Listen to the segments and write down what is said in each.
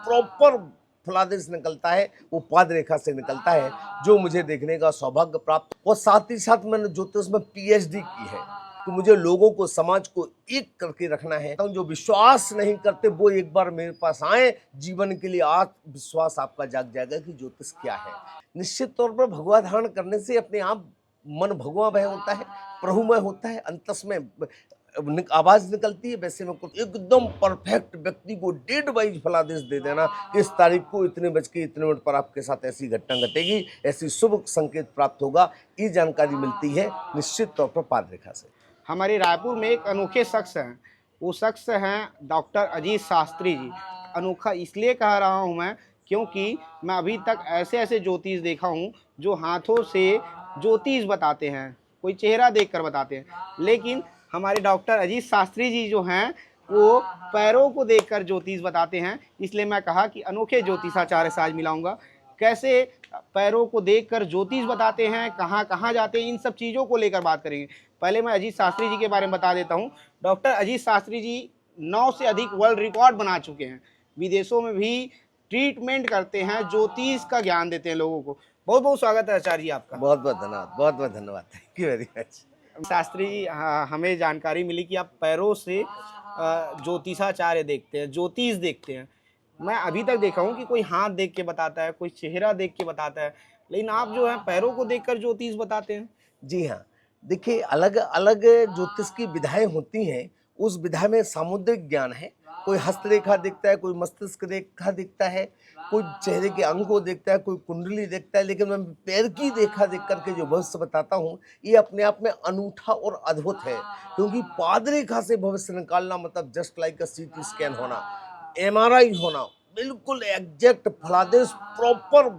Proper फलादेश निकलता है वो पाद रेखा से निकलता है, जो मुझे देखने का सौभाग्य प्राप्त। और साथ ही साथ मैंने ज्योतिष में पीएचडी की है कि मुझे लोगों को, समाज को एक करके रखना है। जो विश्वास नहीं करते वो एक बार मेरे पास आए, जीवन के लिए आत्मविश्वास आपका जाग जाएगा कि ज्योतिष क्या है। निश्चित तौर पर भगवा धारण करने से अपने आप मन भगवा भय होता है, प्रभुमय होता है, अंतस में आवाज निकलती है। वैसे में कुछ एकदम परफेक्ट व्यक्ति को डेट वाइज फलादेश दे देना कि इस तारीख को इतने बज के इतने मिनट पर आपके साथ ऐसी घटना घटेगी, ऐसी शुभ संकेत प्राप्त होगा, ये जानकारी मिलती है निश्चित तौर पर पाद रेखा से। हमारे रायपुर में एक अनोखे शख्स हैं, वो शख्स हैं डॉक्टर अजीत शास्त्री जी। अनोखा इसलिए कह रहा हूँ मैं क्योंकि मैं अभी तक ऐसे ऐसे ज्योतिष देखा हूँ जो हाथों से ज्योतिष बताते हैं, कोई चेहरा देखकर बताते हैं, लेकिन हमारे डॉक्टर अजीत शास्त्री जी जो हैं वो पैरों को देखकर ज्योतिष बताते हैं। इसलिए मैं कहा कि अनोखे ज्योतिषाचार्य से आज मिलाऊंगा, कैसे पैरों को देखकर ज्योतिष बताते हैं, कहाँ कहाँ जाते हैं, इन सब चीज़ों को लेकर बात करेंगे। पहले मैं अजीत शास्त्री जी के बारे में बता देता हूँ। डॉक्टर अजीत शास्त्री जी 9 से अधिक वर्ल्ड रिकॉर्ड बना चुके हैं, विदेशों में भी ट्रीटमेंट करते हैं, ज्योतिष का ज्ञान देते हैं लोगों को। बहुत बहुत स्वागत है आचार्य जी आपका। बहुत बहुत धन्यवाद, बहुत बहुत धन्यवाद, thank you very much. Shastri ji, हमें जानकारी मिली कि आप पैरों से ज्योतिषाचार्य देखते हैं, ज्योतिष देखते हैं। मैं अभी तक देखा हूँ कि कोई हाथ देख के बताता है, कोई चेहरा देख के बताता है, लेकिन आप जो है पैरों को देखकर ज्योतिष बताते हैं। जी हाँ, देखिए अलग अलग ज्योतिष की विधाएं होती हैं। उस विधा में सामुद्रिक ज्ञान है, कोई हस्तरेखा देखता है, कोई मस्तिष्क रेखा देखता है, कोई चेहरे के अंग को देखता है, कोई कुंडली देखता है, लेकिन मैं पैर की रेखा देख करके जो भविष्य बताता हूँ ये अपने आप में अनूठा और अद्भुत है। क्योंकि पाद रेखा से भविष्य निकालना मतलब जस्ट लाइक अ सीटी स्कैन होना, एमआरआई होना, बिल्कुल एग्जैक्ट फलादेश, प्रॉपर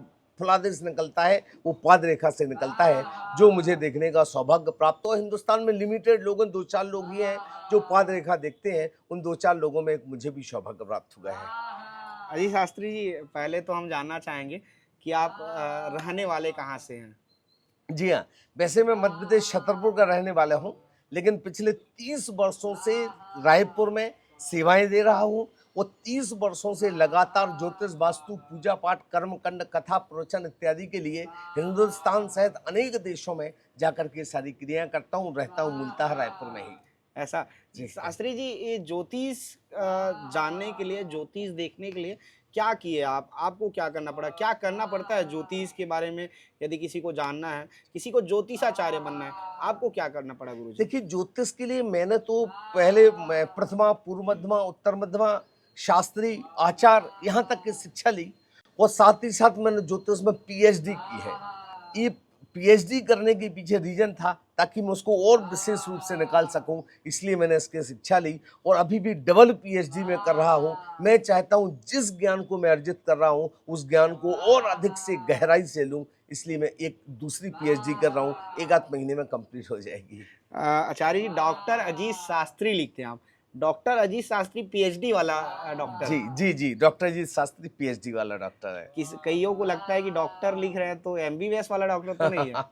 फलादेश निकलता है वो पाद रेखा से निकलता है, जो मुझे देखने का सौभाग्य प्राप्त हो। हिंदुस्तान में लिमिटेड लोग, 2-4 लोग ही हैं जो पाद रेखा देखते हैं। उन 2-4 लोगों में एक मुझे भी सौभाग्य प्राप्त हुआ है। अजीत शास्त्री जी, पहले तो हम जानना चाहेंगे कि आप रहने वाले कहाँ से हैं? जी हाँ, वैसे मैं मध्य प्रदेश छतरपुर का रहने वाला हूँ, लेकिन पिछले 30 वर्षों से रायपुर में सेवाएं दे रहा हूँ और 30 वर्षों से लगातार ज्योतिष, वास्तु, पूजा पाठ, कर्मकांड, कथा प्रवचन इत्यादि के लिए हिंदुस्तान सहित अनेक देशों में जाकर के सारी क्रियाएं करता हूँ, रहता हूँ मूलतः रायपुर में ही। ऐसा जी शास्त्री जी, ये ज्योतिष जानने के लिए, ज्योतिष देखने के लिए क्या किए आप? आपको क्या करना पड़ा? क्या करना पड़ता है ज्योतिष के बारे में? यदि किसी को जानना है, किसी को ज्योतिषाचार्य बनना है, आपको क्या करना पड़ा गुरुजी? देखिए, ज्योतिष के लिए मैंने तो पहले प्रथमा, पूर्व मध्यमा, उत्तर मध्यमा, शास्त्री, आचार यहाँ तक की शिक्षा ली और साथ ही साथ मैंने ज्योतिष में पीएचडी की है। ये पीएचडी करने के पीछे रीजन था ताकि मैं उसको और विशेष रूप से निकाल सकूं, इसलिए मैंने इसकी शिक्षा ली और अभी भी डबल पीएचडी में कर रहा हूं। मैं चाहता हूं जिस ज्ञान को मैं अर्जित कर रहा हूं उस ज्ञान को और अधिक से गहराई से लूं, इसलिए मैं एक दूसरी पीएचडी कर रहा हूं, 1-8 महीने में कंप्लीट हो जाएगी। आचार्य जी, डॉक्टर अजीत शास्त्री लिखते हैं आप, डॉक्टर अजीत शास्त्री पीएचडी वाला डॉक्टर? जी जी जी, डॉक्टर अजीत शास्त्री पीएचडी वाला डॉक्टर है। कईयों को लगता है कि डॉक्टर लिख रहे हैं तो एमबीबीएस वाला डॉक्टर तो नहीं है?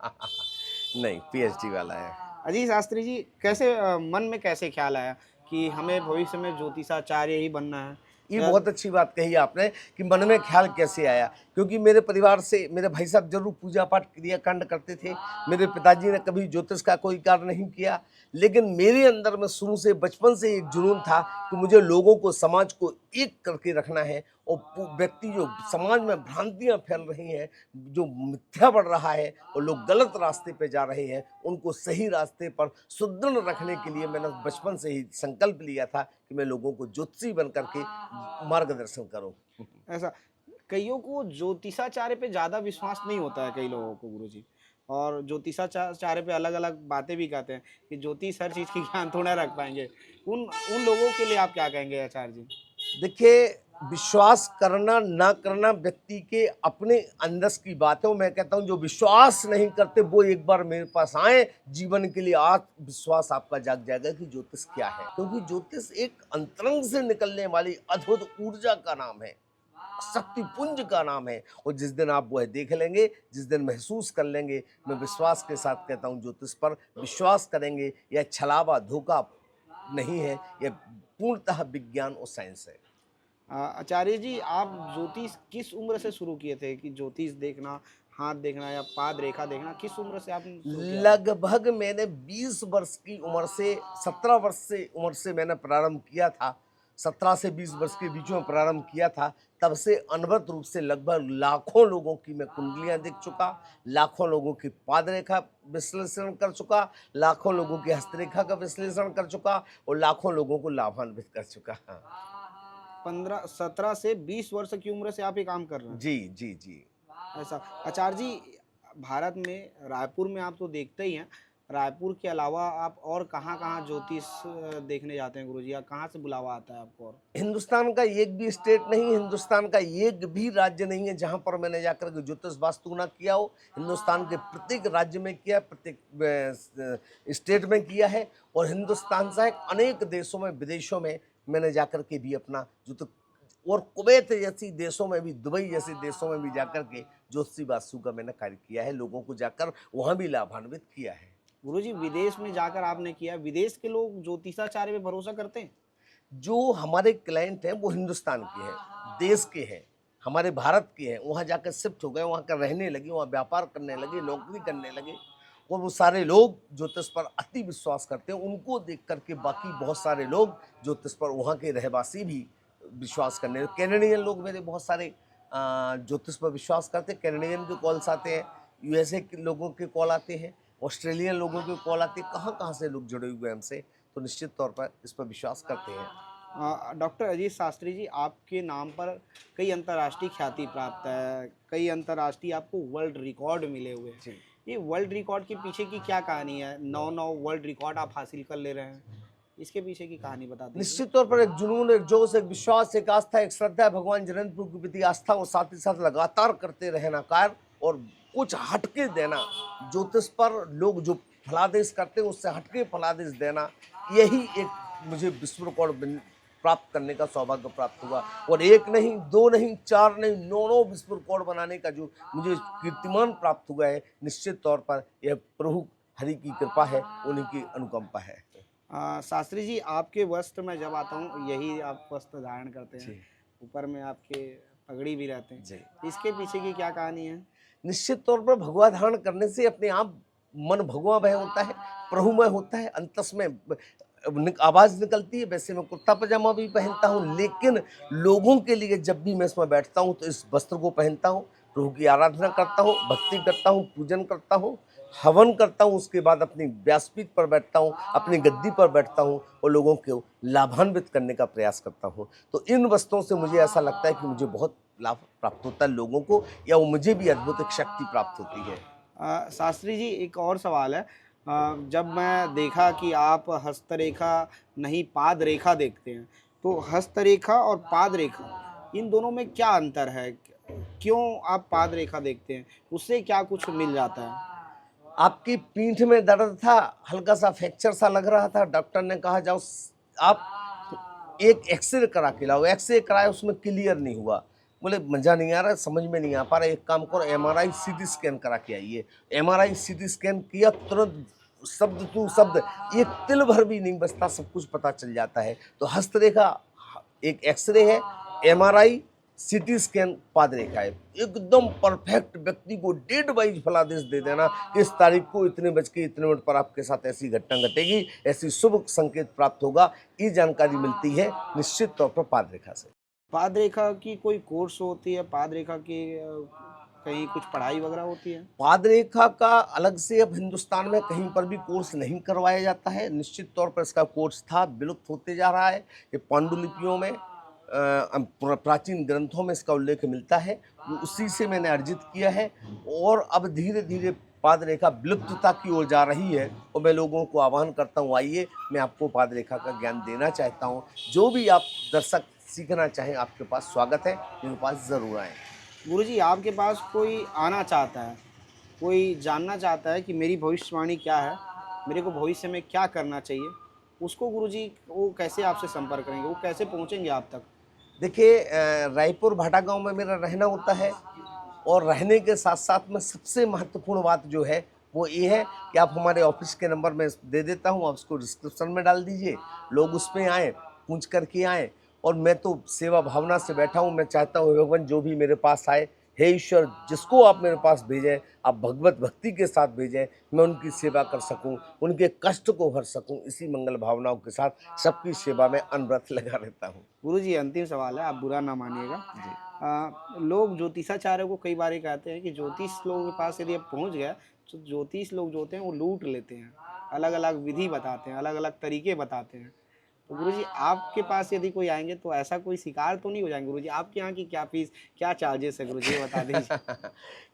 नहीं, पीएचडी वाला है। अजीत शास्त्री जी, कैसे मन में कैसे ख्याल आया कि हमें भविष्य में ज्योतिषाचार्य ही बनना है? ये बहुत अच्छी बात कही आपने कि मन में ख्याल कैसे आया, क्योंकि मेरे परिवार से मेरे भाई साहब जरूर पूजा पाठ क्रियाकांड करते थे। मेरे पिताजी ने कभी ज्योतिष का कोई कार्य नहीं किया, लेकिन मेरे अंदर में शुरू से, बचपन से एक जुनून था कि मुझे लोगों को, समाज को एक करके रखना है और व्यक्ति जो समाज में भ्रांतियां फैल रही हैं, जो मिथ्या बढ़ रहा है और लोग गलत रास्ते पे जा रहे हैं, उनको सही रास्ते पर सुदृढ़ रखने के लिए मैंने बचपन से ही संकल्प लिया था कि मैं लोगों को ज्योतिषी बन करके मार्गदर्शन करूं। ऐसा कईयों को ज्योतिषाचार्य पे ज़्यादा विश्वास नहीं होता है, कई लोगों को गुरुजी, और ज्योतिषाचार्य पे अलग अलग बातें भी कहते हैं कि ज्योतिष हर चीज़ की ज्ञान थोड़ा रख पाएंगे। उन उन लोगों के लिए आप क्या कहेंगे आचार्य जी? देखिए, विश्वास करना ना करना व्यक्ति के अपने अंदर की बात है। और मैं कहता हूं जो विश्वास नहीं करते वो एक बार मेरे पास आए, जीवन के लिए आत्मविश्वास आपका जाग जाएगा कि ज्योतिष क्या है। क्योंकि ज्योतिष एक अंतरंग से निकलने वाली अद्भुत ऊर्जा का नाम है, शक्ति पुंज का नाम है। और जिस दिन आप वह देख लेंगे, जिस दिन महसूस कर लेंगे, मैं विश्वास के साथ कहता हूं ज्योतिष पर विश्वास करेंगे, यह छलावा धोखा नहीं है, यह पूर्णतः विज्ञान और साइंस है। आचार्य जी, आप ज्योतिष किस उम्र से शुरू किए थे कि ज्योतिष देखना, हाथ देखना या पाद रेखा देखना, किस उम्र से आपने शुरू किया था? लगभग मैंने 20 वर्ष की उम्र से 17 वर्ष से उम्र से मैंने प्रारंभ किया था। 17 से 20 वर्ष के बीच में प्रारंभ किया था। तब से अनवरत रूप से लगभग लाखों लोगों की मैं कुंडलियाँ देख चुका, लाखों लोगों की पाद रेखा विश्लेषण कर चुका, लाखों लोगों की हस्तरेखा का विश्लेषण कर चुका और लाखों लोगों को लाभान्वित कर चुका। हाँ। 15 17 से 20 वर्ष की उम्र से आप ये काम कर रहे हैं? जी, जी, जी। ऐसा। आचार्य जी, भारत में रायपुर में आप तो देखते ही हैं, रायपुर के अलावा आप और कहाँ-कहाँ ज्योतिष देखने जाते हैं गुरुजी, या कहाँ से बुलावा आता है आपको और? हिंदुस्तान का एक भी स्टेट नहीं, हिंदुस्तान का एक भी राज्य नहीं है जहां पर मैंने जाकर के ज्योतिष वास्तु ना किया हो। हिंदुस्तान के प्रत्येक राज्य में किया, प्रत्येक स्टेट में किया है और हिंदुस्तान सहित अनेक देशों में, विदेशों में मैंने जाकर के भी अपना ज्योतिष और कुवैत जैसी देशों में भी, दुबई जैसे देशों में भी जाकर के ज्योतिषी वास्तु का मैंने कार्य किया है, लोगों को जाकर वहां भी लाभान्वित किया है। गुरुजी, विदेश में जाकर आपने किया, विदेश के लोग ज्योतिषाचार्य पे भरोसा करते हैं? जो हमारे क्लाइंट हैं वो हिंदुस्तान के हैं, देश के हैं, हमारे भारत के हैं, वहाँ जाकर शिफ्ट हो गए, वहाँ का रहने लगे, वहाँ व्यापार करने लगे, नौकरी करने लगे और वो सारे लोग ज्योतिष पर अति विश्वास करते हैं। उनको देख करके बाकी बहुत सारे लोग ज्योतिष पर, वहाँ के रहवासी भी विश्वास करने लगे। कैनेडियन लोग मेरे बहुत सारे ज्योतिष पर विश्वास करते हैं। कैनेडियन के कॉल्स आते हैं, यूएसए के लोगों के कॉल आते हैं, ऑस्ट्रेलियन लोगों के कॉल आते हैं, कहाँ से लोग जुड़े हुए हैं हमसे, तो निश्चित तौर पर इस पर विश्वास करते हैं। डॉक्टर अजीत शास्त्री जी, आपके नाम पर कई अंतर्राष्ट्रीय ख्याति प्राप्त है, कई अंतर्राष्ट्रीय आपको वर्ल्ड रिकॉर्ड मिले हुए हैं। जी। ये वर्ल्ड रिकॉर्ड के पीछे की क्या कहानी है? 9 वर्ल्ड रिकॉर्ड आप हासिल कर ले रहे हैं, इसके पीछे की कहानी बता दीजिए। निश्चित तौर पर एक जुनून, एक जोश, एक विश्वास, एक आस्था, एक श्रद्धा है भगवान जगन्नाथ के प्रति आस्था और साथ ही साथ लगातार करते रहना कार्य और कुछ हटके देना। ज्योतिष पर लोग जो फलादेश करते हैं उससे हटके फलादेश देना, यही एक मुझे विश्व रिकॉर्ड प्राप्त करने का सौभाग्य प्राप्त हुआ। और एक नहीं, दो नहीं, चार नहीं, 9 विश्व रिकॉर्ड बनाने का जो मुझे कीर्तिमान प्राप्त हुआ है, निश्चित तौर पर यह प्रभु हरि की कृपा है, उन्हीं की अनुकंपा है। शास्त्री जी, आपके वस्त्र में जब आता हूँ, यही आप वस्त्र धारण करते हैं, जी। ऊपर में आपके पगड़ी भी रहते हैं, जी। इसके पीछे की क्या कहानी है? निश्चित तौर पर भगवा धारण करने से अपने आप मन भगवामय होता है, प्रभुमय होता है, अंतस में आवाज़ निकलती है। वैसे मैं कुर्ता पजामा भी पहनता हूँ, लेकिन लोगों के लिए जब भी मैं इसमें बैठता हूँ तो इस वस्त्र को पहनता हूँ, प्रभु की आराधना करता हूँ, भक्ति करता हूँ, पूजन करता हूँ, हवन करता हूँ, उसके बाद अपनी व्यासपीठ पर बैठता हूँ, अपनी गद्दी पर बैठता हूँ और लोगों को लाभान्वित करने का प्रयास करता हूँ। तो इन वस्त्रों से मुझे ऐसा लगता है कि मुझे बहुत लाभ प्राप्त होता है लोगों को, या वो मुझे भी अद्भुत एक शक्ति प्राप्त होती है। शास्त्री जी, एक और सवाल है। जब मैं देखा कि आप हस्तरेखा नहीं पाद रेखा देखते हैं, तो हस्तरेखा और पाद रेखा इन दोनों में क्या अंतर है? क्यों आप पाद रेखा देखते हैं? उससे क्या कुछ मिल जाता है? आपकी पीठ में दर्द था, हल्का सा फ्रैक्चर सा लग रहा था, डॉक्टर ने कहा जाओ आप एक एक्सरे करा के लाओ। एक्सरे कराया, उसमें क्लियर नहीं हुआ। बोले मज़ा नहीं आ रहा, समझ में नहीं आ पा रहा, एक काम करो एमआरआई सीटी स्कैन करा के आइए। एमआरआई सीटी स्कैन किया, तुरंत शब्द टू शब्द, एक तिल भर भी नहीं बचता, सब कुछ पता चल जाता है। तो हस्तरेखा एक एक्सरे है, एमआरआई, सीटी स्कैन पाद रेखा है। एकदम परफेक्ट व्यक्ति को डेट वाइज फलादेश दे देना, इस तारीख को इतने बज के इतने मिनट पर आपके साथ ऐसी घटना घटेगी, ऐसी शुभ संकेत प्राप्त होगा, ये जानकारी मिलती है निश्चित तौर पर पाद रेखा से। पाद रेखा की कोई कोर्स होती है? पाद रेखा की कहीं कुछ पढ़ाई वगैरह होती है? पाद रेखा का अलग से अब हिंदुस्तान में कहीं पर भी कोर्स नहीं करवाया जाता है। निश्चित तौर पर इसका कोर्स था, विलुप्त होते जा रहा है। ये पांडुलिपियों में, प्राचीन ग्रंथों में इसका उल्लेख मिलता है, उसी से मैंने अर्जित किया है। और अब धीरे धीरे पाद रेखा विलुप्तता की ओर जा रही है और मैं लोगों को आह्वान करता हूँ, आइए मैं आपको पाद रेखा का ज्ञान देना चाहता हूँ। जो भी आप दर्शक सीखना चाहें, आपके पास स्वागत है, मेरे पास ज़रूर आएँ। गुरुजी, आपके पास कोई आना चाहता है, कोई जानना चाहता है कि मेरी भविष्यवाणी क्या है, मेरे को भविष्य में क्या करना चाहिए, उसको गुरुजी वो कैसे आपसे संपर्क करेंगे, वो कैसे पहुंचेंगे आप तक? देखिए, रायपुर भाटा गांव में मेरा रहना होता है और रहने के साथ साथ में सबसे महत्वपूर्ण बात जो है वो ये है कि आप हमारे ऑफिस के नंबर में दे देता हूँ, आप उसको डिस्क्रिप्शन में डाल दीजिए, लोग उस पर आएँ, पूछ करके आएँ और मैं तो सेवा भावना से बैठा हूँ। मैं चाहता हूँ भगवान जो भी मेरे पास आए, हे ईश्वर जिसको आप मेरे पास भेजें, आप भगवत भक्ति के साथ भेजें, मैं उनकी सेवा कर सकूं, उनके कष्ट को हर सकूं। इसी मंगल भावनाओं के साथ सबकी सेवा में अनवरत लगा रहता हूं। गुरुजी अंतिम सवाल है, आप बुरा ना मानिएगा। लोग ज्योतिषाचार्यों को कई बार ये कहते हैं कि ज्योतिष लोगों के पास यदि आप पहुंच गए तो ज्योतिष लोग जो होते हैं वो लूट लेते हैं, अलग अलग विधि बताते हैं, अलग अलग तरीके बताते हैं। तो गुरुजी आपके पास यदि कोई आएंगे तो ऐसा कोई शिकार तो नहीं हो जाएंगे? गुरुजी आपके यहाँ की क्या फीस, क्या चार्जेस है गुरुजी, ये बता दीजिए।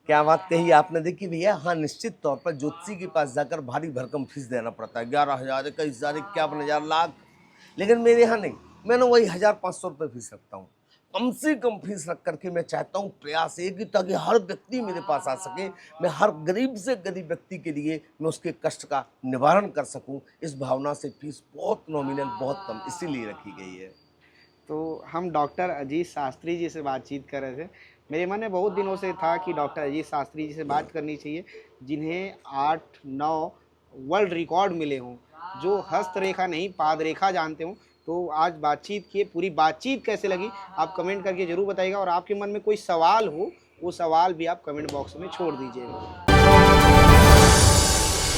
क्या बात कही आपने। देखिए भैया, हाँ निश्चित तौर पर ज्योतिषी के पास जाकर भारी भरकम फीस देना पड़ता है, 11,000, 21,000, 51,000, लाख। लेकिन मेरे यहाँ नहीं, मैंने वही 1,500 रुपये फीस रखता हूँ। कम से कम फीस रख करके मैं चाहता हूँ, प्रयास है कि ताकि हर व्यक्ति मेरे पास आ सके, मैं हर गरीब से गरीब व्यक्ति के लिए मैं उसके कष्ट का निवारण कर सकूँ। इस भावना से फीस बहुत नॉमिनल, बहुत कम इसीलिए रखी गई है। तो हम डॉक्टर अजीत शास्त्री जी से बातचीत कर रहे थे। मेरे मन में बहुत दिनों से था कि डॉक्टर अजीत शास्त्री जी से बात करनी चाहिए, जिन्हें 8-9 वर्ल्ड रिकॉर्ड मिले हों, जो हस्तरेखा नहीं पाद रेखा जानते हों। तो आज बातचीत किए, पूरी बातचीत कैसे लगी आप कमेंट करके ज़रूर बताइएगा, और आपके मन में कोई सवाल हो वो सवाल भी आप कमेंट बॉक्स में छोड़ दीजिएगा।